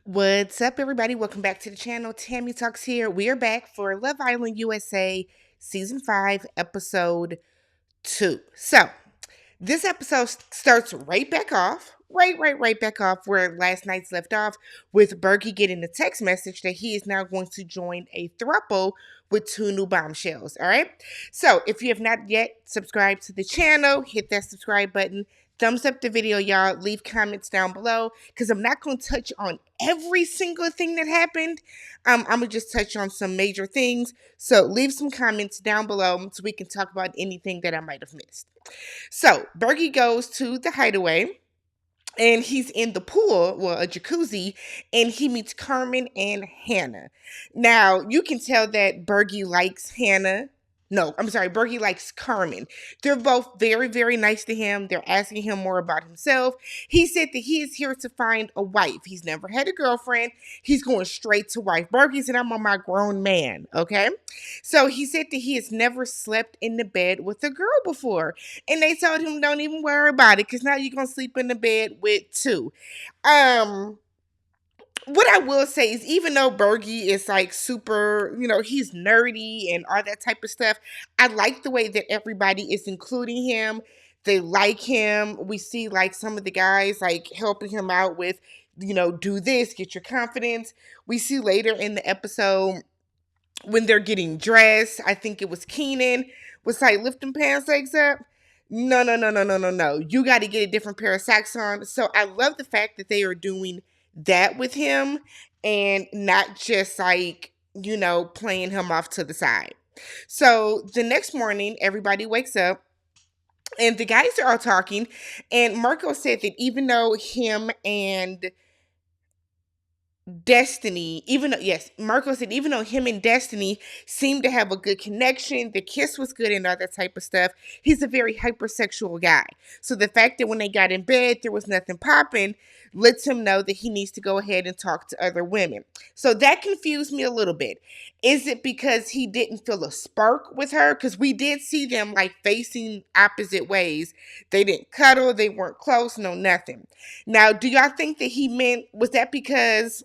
What's up, everybody? Welcome back to the channel. Tammy Talks here. We are back for Love Island USA Season 5, Episode 2. So, this episode starts right back off, right back off where last night's left off, with Bergie getting a text message that he is now going to join a throuple with two new bombshells. All right. So if you have not yet subscribed to the channel, hit that subscribe button. Thumbs up the video, y'all. Leave comments down below because I'm not going to touch on every single thing that happened. I'm going to just touch on some major things. So leave some comments down below so we can talk about anything that I might have missed. So Bergie goes to the hideaway and he's in the pool, well, a jacuzzi, and he meets Carmen and Hannah. Now, you can tell that Bergie likes Hannah. No, I'm sorry, Bergie likes Carmen. They're both very nice to him. They're asking him more about himself. He said that he is here to find a wife. He's never had a girlfriend. He's going straight to wife. Bergie said, I'm on my grown man, okay? So he said that he has never slept in the bed with a girl before. And they told him, don't even worry about it, because now you're going to sleep in the bed with two. Um, what I will say is, even though Bergie is like super, he's nerdy and all that type of stuff, I like the way that everybody is including him. They like him. We see like some of the guys like helping him out with, do this, get your confidence. We see later in the episode when they're getting dressed, I think it was Keenan was like, lift them pants legs up. No. You got to get a different pair of socks on. So I love the fact that they are doing that with him and not just like, playing him off to the side. So the next morning, everybody wakes up and the guys are all talking. And Marco said that even though him and Destiny, Marco said even though him and Destiny seemed to have a good connection, the kiss was good and all that type of stuff, he's a very hypersexual guy. So the fact that when they got in bed, there was nothing popping, lets him know that he needs to go ahead and talk to other women. So that confused me a little bit. Is it because he didn't feel a spark with her? Because we did see them like facing opposite ways. They didn't cuddle, they weren't close, no nothing. Now, do y'all think that was that because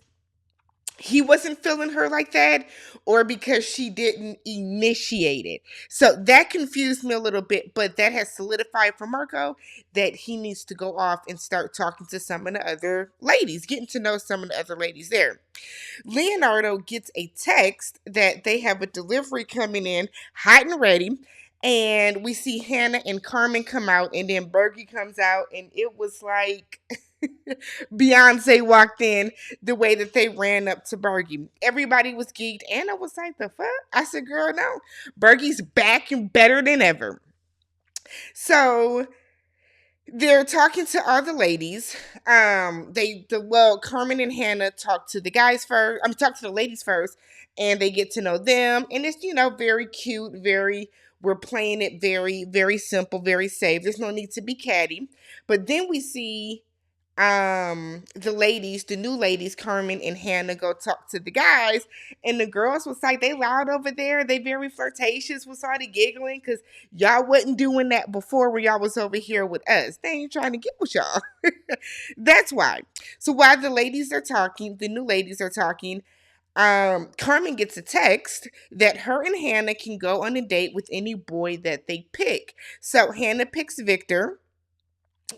he wasn't feeling her like that, or because she didn't initiate it? So that confused me a little bit, but that has solidified for Marco that he needs to go off and start talking to some of the other ladies, getting to know some of the other ladies there. Leonardo gets a text that they have a delivery coming in hot and ready. And we see Hannah and Carmen come out, and then Bergie comes out, and it was like Beyonce walked in the way that they ran up to Bergie. Everybody was geeked, and I was like, the fuck? I said, girl, no. Bergie's back and better than ever. So they're talking to all the ladies. Carmen and Hannah talk to the guys first. Talk to the ladies first, and they get to know them. And it's, very cute, we're playing it very simple, very safe. There's no need to be catty. But then we see the new ladies, Carmen and Hannah, go talk to the guys, and the girls was like, they loud over there, they very flirtatious, was sort of giggling because y'all wasn't doing that before when y'all was over here with us. They ain't trying to get with y'all. That's why. So while the new ladies are talking, Carmen gets a text that her and Hannah can go on a date with any boy that they pick. So Hannah picks Victor,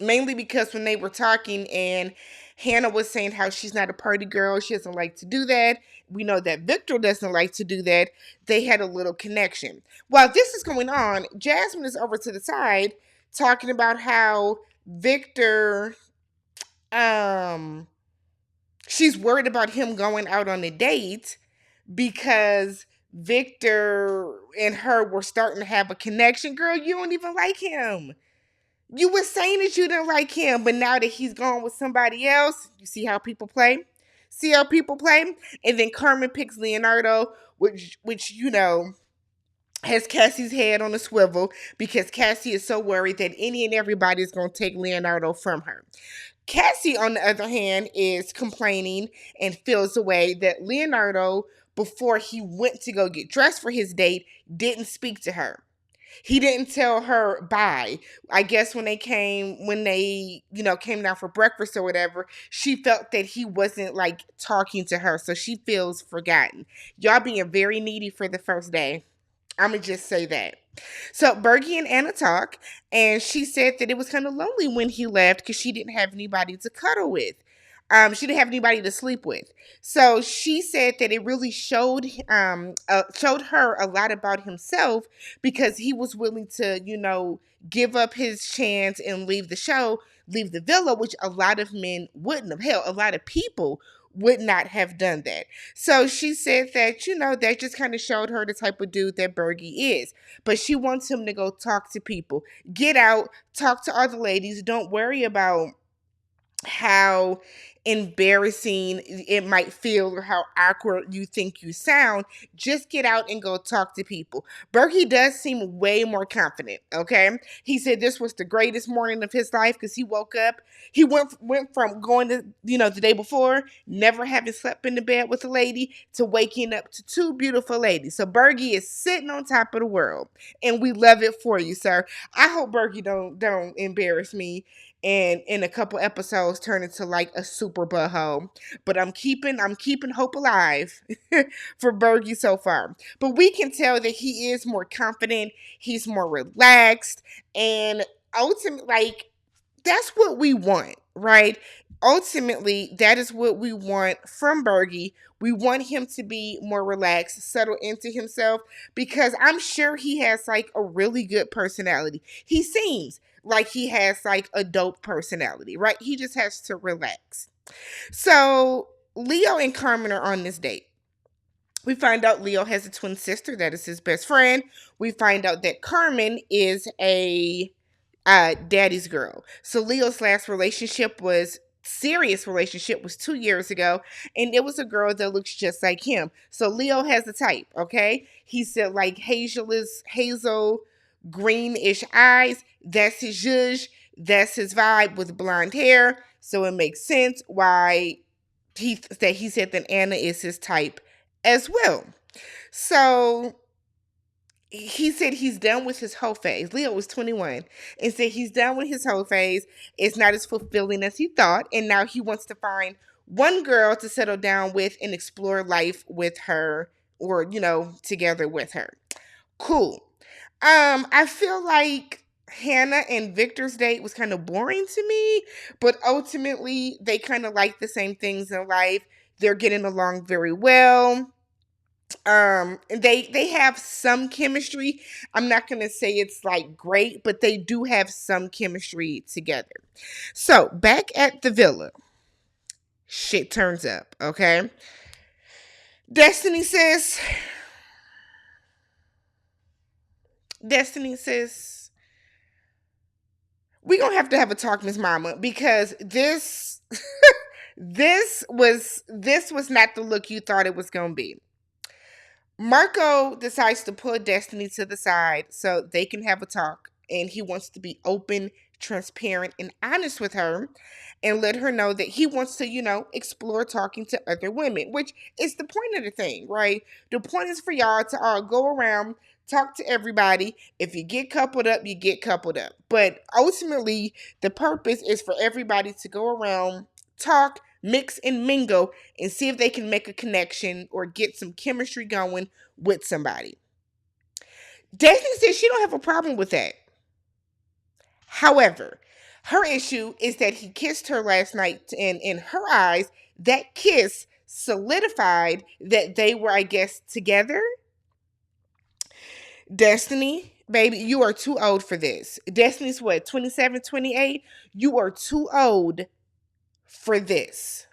mainly because when they were talking and Hannah was saying how she's not a party girl, she doesn't like to do that. We know that Victor doesn't like to do that. They had a little connection. While this is going on, Jasmine is over to the side talking about how Victor, she's worried about him going out on a date because Victor and her were starting to have a connection. Girl, you don't even like him. You were saying that you didn't like him, but now that he's gone with somebody else, you see how people play? See how people play? And then Carmen picks Leonardo, which has Cassie's head on a swivel because Cassie is so worried that any and everybody is going to take Leonardo from her. Cassie, on the other hand, is complaining and feels a way that Leonardo, before he went to go get dressed for his date, didn't speak to her. He didn't tell her bye. I guess when they, came down for breakfast or whatever, she felt that he wasn't like talking to her. So she feels forgotten. Y'all being very needy for the first day. I'm going to just say that. So Bergie and Anna talk, and she said that it was kind of lonely when he left because she didn't have anybody to cuddle with. She didn't have anybody to sleep with. So she said that it really showed her a lot about himself because he was willing to, give up his chance and leave the show, leave the villa, which a lot of men wouldn't have. Hell, a lot of people would not have done that. So she said that, that just kind of showed her the type of dude that Bergie is. But she wants him to go talk to people, get out, talk to other ladies. Don't worry about how embarrassing it might feel or how awkward you think you sound. Just get out and go talk to people. Berkey does seem way more confident, okay? He said this was the greatest morning of his life because he woke up. He went from going to, the day before, never having slept in the bed with a lady, to waking up to two beautiful ladies. So Bergie is sitting on top of the world, and we love it for you, sir. I hope Bergie don't embarrass me and in a couple episodes turn into like a super butthole. But I'm keeping hope alive for Bergie so far. But we can tell that he is more confident, he's more relaxed, and ultimately, like, that's what we want, right? Ultimately, that is what we want from Bergie. We want him to be more relaxed, settle into himself, because I'm sure he has like a really good personality. He seems like he has like a dope personality, right? He just has to relax. So Leo and Carmen are on this date. We find out Leo has a twin sister that is his best friend. We find out that Carmen is a daddy's girl. So Leo's last serious relationship was 2 years ago, and it was a girl that looks just like him. So Leo has a type, okay? He said like hazel greenish eyes. That's his zhuzh. That's his vibe with blonde hair. So it makes sense why he said that Anna is his type as well. So he said he's done with his whole phase. Leo was 21 and said he's done with his whole phase. It's not as fulfilling as he thought. And now he wants to find one girl to settle down with and explore life with her, or, together with her. Cool. I feel like Hannah and Victor's date was kind of boring to me, but ultimately they kind of like the same things in life. They're getting along very well. They have some chemistry. I'm not gonna say it's like great, but they do have some chemistry together. So back at the villa, shit turns up, okay? Destiny says we gonna have to have a talk, Miss Mama, because this this was not the look you thought it was gonna be. Marco decides to pull Destiny to the side so they can have a talk, and he wants to be open, transparent, and honest with her and let her know that he wants to, explore talking to other women, which is the point of the thing, right? The point is for y'all to all go around, talk to everybody. If you get coupled up, you get coupled up. But ultimately, the purpose is for everybody to go around, talk, mix and mingle, and see if they can make a connection or get some chemistry going with somebody. Destiny says she don't have a problem with that. However, her issue is that he kissed her last night, and in her eyes, that kiss solidified that they were, I guess, together. Destiny, baby, you are too old for this. Destiny's what, 27, 28? You are too old for this.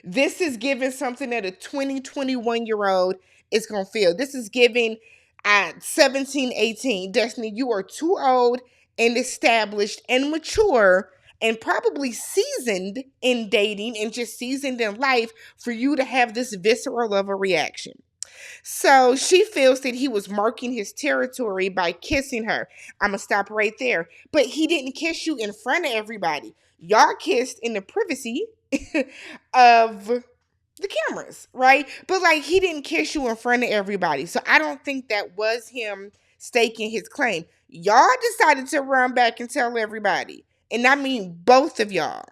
This is giving something that a 20, 21-year-old is going to feel. This is giving at 17, 18. Destiny, you are too old and established and mature and probably seasoned in dating and just seasoned in life for you to have this visceral of a reaction. So she feels that he was marking his territory by kissing her. I'm going to stop right there. But he didn't kiss you in front of everybody. Y'all kissed in the privacy of the cameras, right? But like he didn't kiss you in front of everybody. So I don't think that was him staking his claim. Y'all decided to run back and tell everybody. And I mean both of y'all.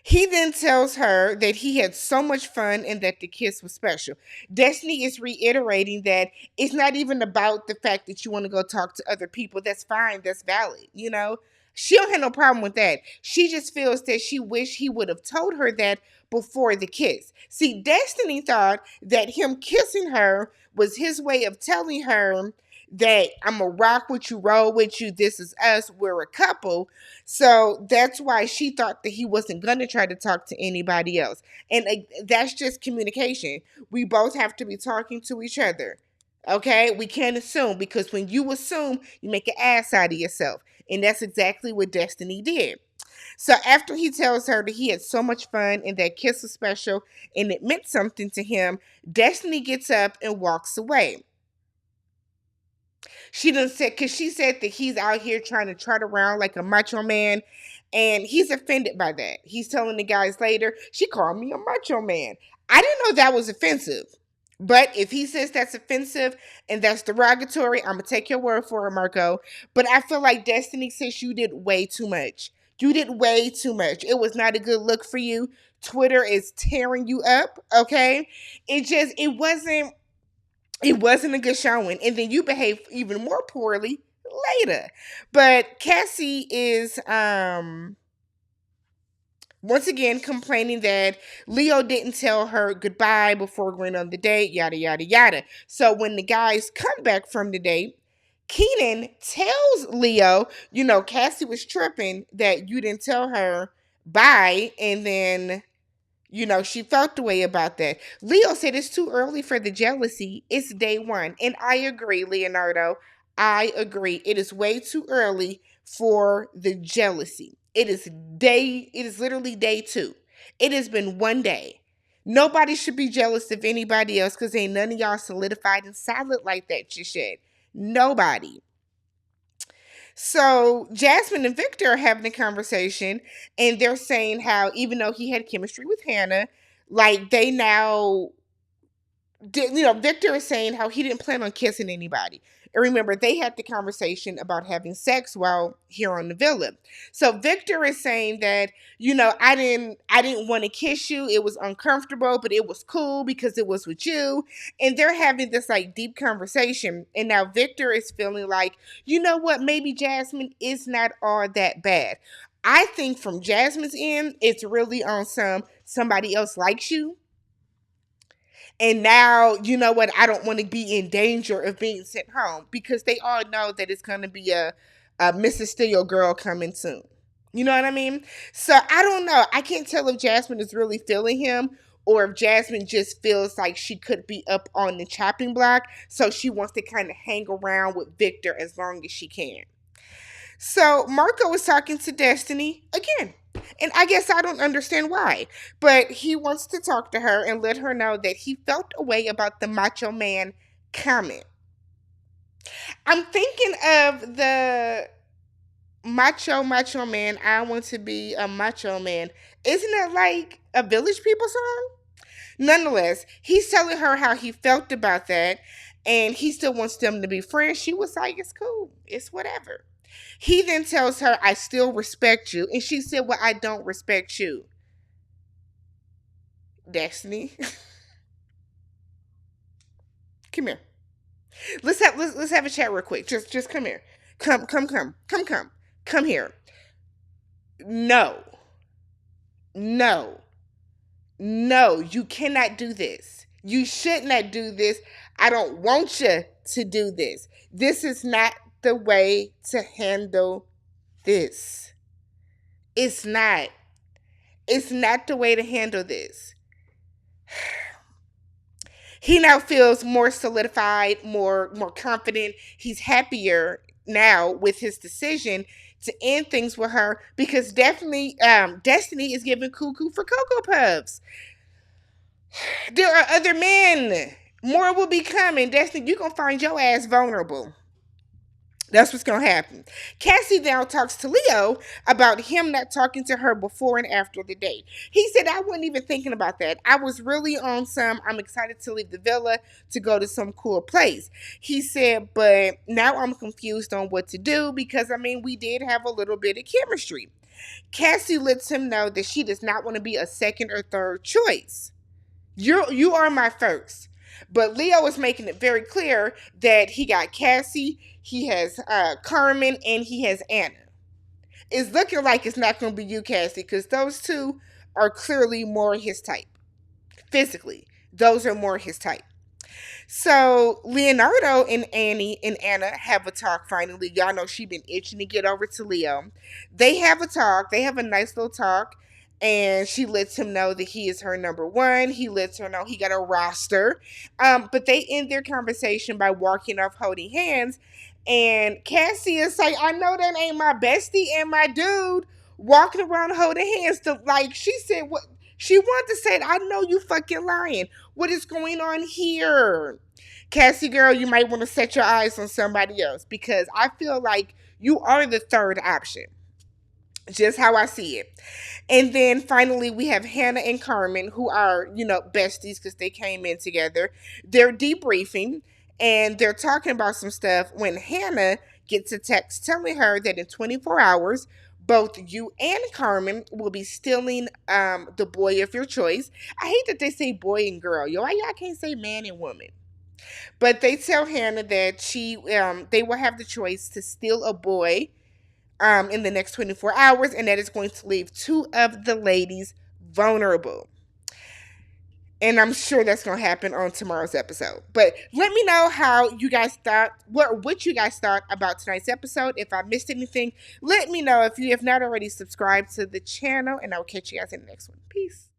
He then tells her that he had so much fun and that the kiss was special. Destiny is reiterating that it's not even about the fact that you want to go talk to other people. That's fine. That's valid. You know, she don't have no problem with that. She just feels that she wished he would have told her that before the kiss. See, Destiny thought that him kissing her was his way of telling her that I'm going to rock with you, roll with you. This is us. We're a couple. So that's why she thought that he wasn't going to try to talk to anybody else. And that's just communication. We both have to be talking to each other. Okay? We can't assume, because when you assume, you make an ass out of yourself. And that's exactly what Destiny did. So after he tells her that he had so much fun and that kiss was special and it meant something to him, Destiny gets up and walks away. She done said, because she said that he's out here trying to trot around like a macho man, and he's offended by that. He's telling the guys later, she called me a macho man. I didn't know that was offensive. But if he says that's offensive and that's derogatory, I'm going to take your word for it, Marco. But I feel like Destiny says you did way too much. You did way too much. It was not a good look for you. Twitter is tearing you up, okay? It wasn't a good showing. And then you behave even more poorly later. But Cassie is once again complaining that Leo didn't tell her goodbye before going on the date, yada, yada, yada. So when the guys come back from the date, Keenan tells Leo, Cassie was tripping that you didn't tell her bye. And then she felt the way about that. Leo said it's too early for the jealousy. It's day one. And I agree, Leonardo. I agree. It is way too early for the jealousy. It is literally day two. It has been one day. Nobody should be jealous of anybody else because ain't none of y'all solidified and solid like that just yet. Nobody. So Jasmine and Victor are having a conversation, and they're saying how even though he had chemistry with Hannah, like they now Victor is saying how he didn't plan on kissing anybody. And remember, they had the conversation about having sex while here on the villa. So Victor is saying that, I didn't want to kiss you. It was uncomfortable, but it was cool because it was with you. And they're having this like deep conversation. And now Victor is feeling like, you know what, maybe Jasmine is not all that bad. I think from Jasmine's end, it's really on somebody else likes you. And now, you know what? I don't want to be in danger of being sent home because they all know that it's going to be a Mrs. Steele girl coming soon. You know what I mean? So I don't know. I can't tell if Jasmine is really feeling him or if Jasmine just feels like she could be up on the chopping block. So she wants to kind of hang around with Victor as long as she can. So Marco was talking to Destiny again. And I guess I don't understand why. But he wants to talk to her and let her know that he felt a way about the macho man comment. I'm thinking of the macho man. I want to be a macho man. Isn't it like a Village People song? Nonetheless, he's telling her how he felt about that. And he still wants them to be friends. She was like, it's cool. It's whatever. He then tells her, I still respect you. And she said, well, I don't respect you. Destiny. Come here. Let's have a chat real quick. Just come here. Come. Come here. No. You cannot do this. You should not do this. I don't want you to do this. This is not the way to handle this. It's not. It's not the way to handle this. He now feels more solidified, more confident. He's happier now with his decision to end things with her because Destiny is giving cuckoo for Cocoa Puffs. There are other men. More will be coming. Destiny, you're going to find your ass vulnerable. That's what's going to happen. Cassie now talks to Leo about him not talking to her before and after the date. He said, I wasn't even thinking about that. I was really on I'm excited to leave the villa to go to some cool place. He said, but now I'm confused on what to do because, I mean, we did have a little bit of chemistry. Cassie lets him know that she does not want to be a second or third choice. You are my first. But Leo is making it very clear that he got Cassie, he has Carmen, and he has Anna. It's looking like it's not going to be you, Cassie, because those two are clearly more his type. Physically, those are more his type. So Leonardo and Anna have a talk finally. Y'all know she been itching to get over to Leo. They have a talk. They have a nice little talk. And she lets him know that he is her number one. He lets her know he got a roster. But they end their conversation by walking off holding hands. And Cassie is like, I know that ain't my bestie and my dude walking around holding hands. Like she said, what she wanted to say, I know you fucking lying. What is going on here? Cassie girl, you might want to set your eyes on somebody else because I feel like you are the third option. Just how I see it. And then finally, we have Hannah and Carmen, who are, besties because they came in together. They're debriefing and they're talking about some stuff when Hannah gets a text telling her that in 24 hours, both you and Carmen will be stealing the boy of your choice. I hate that they say boy and girl. Yo, why y'all can't say man and woman? But they tell Hannah that they will have the choice to steal a boy in the next 24 hours, and that is going to leave two of the ladies vulnerable. And I'm sure that's going to happen on tomorrow's episode. But let me know how you guys thought, what you guys thought about tonight's episode. If I missed anything, let me know. If you have not already subscribed to the channel, and I'll catch you guys in the next one. Peace.